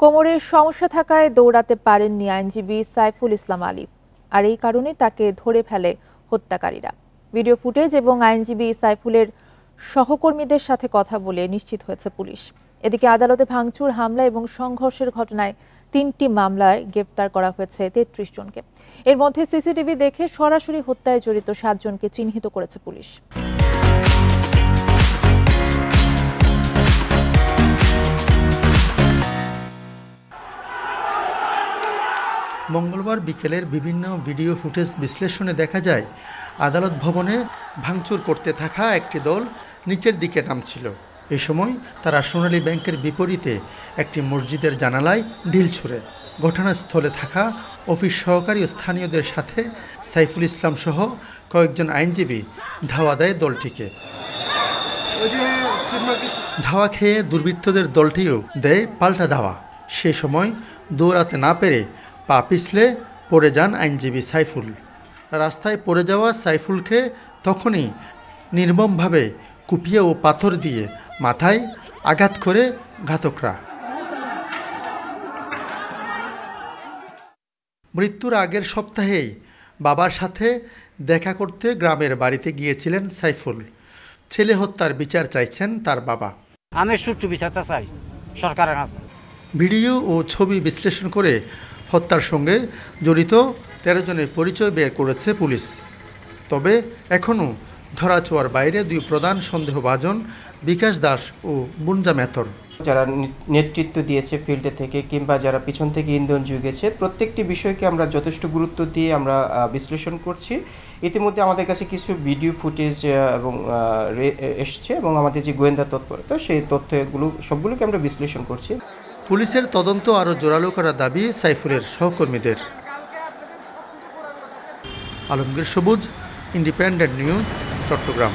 কোমরের সমস্যা থাকায় দৌড়াতে পারেননি আইনজীবী সাইফুল ইসলাম আলিফ, আর এই কারণে তাকে ধরে ফেলে হত্যাকারীরা। ভিডিও ফুটেজ এবং আইনজীবী সাইফুলের সহকর্মীদের সাথে কথা বলে নিশ্চিত হয়েছে পুলিশ। এদিকে আদালতে ভাঙচুর, হামলা এবং সংঘর্ষের ঘটনায় 3টি মামলায় গ্রেফতার করা হয়েছে 33 জনকে। এর মধ্যে সিসিটিভি দেখে সরাসরি হত্যায় জড়িত 7 জনকে চিহ্নিত করেছে পুলিশ। মঙ্গলবার বিকেলের বিভিন্ন ভিডিও ফুটেজ বিশ্লেষণে দেখা যায়, আদালত ভবনে ভাঙচুর করতে থাকা একটি দল নিচের দিকে নামছিল। এই সময় তারা সোনালী ব্যাংকের বিপরীতে একটি মসজিদের জানালায় ঢিল ছুড়ে। ঘটনাস্থলে থাকা অফিস সহকারী ও স্থানীয়দের সাথে সাইফুল ইসলাম সহ কয়েকজন আইনজীবী ধাওয়া দেয় দলটিকে। ধাওয়া খেয়ে দুর্বৃত্তদের দলটিও দেয় পাল্টা ধাওয়া। সে সময় দৌড়াতে না পেরে পা পিছলে পড়ে যান আইনজীবী সাইফুল। রাস্তায় পড়ে যাওয়া সাইফুলকে তখনই নির্মমভাবে কুপিয়ে ও পাথর দিয়ে মাথায় আঘাত করে ঘাতকরা। মৃত্যুর আগের সপ্তাহেই বাবার সাথে দেখা করতে গ্রামের বাড়িতে গিয়েছিলেন সাইফুল। ছেলে হত্যার বিচার চাইছেন তার বাবা। আমি সুষ্ঠু বিচারটা চাই সরকারের কাছে। ভিডিও ও ছবি বিশ্লেষণ করে হত্যার সঙ্গে জড়িত 13 জনের পরিচয় বের করেছে পুলিশ। তবে এখনও ধরাছোঁয়ার বাইরে 2 প্রধান সন্দেহভাজন বিকাশ দাস ও বুনজা মেথর। যারা নেতৃত্ব দিয়েছে ফিল্ডে থেকে কিংবা যারা পিছন থেকে ইন্ধন জুগিয়েছে, প্রত্যেকটি বিষয়কে আমরা যথেষ্ট গুরুত্ব দিয়ে আমরা বিশ্লেষণ করছি। ইতিমধ্যে আমাদের কাছে কিছু ভিডিও ফুটেজ এবং এসছে এবং আমাদের যে গোয়েন্দা তৎপরতা, সেই তথ্যগুলো সবগুলোকে আমরা বিশ্লেষণ করছি। পুলিশের তদন্ত আরও জোরালো করার দাবি সাইফুলের সহকর্মীদের। আলমগীর সবুজ, ইন্ডিপেন্ডেন্ট নিউজ, চট্টগ্রাম।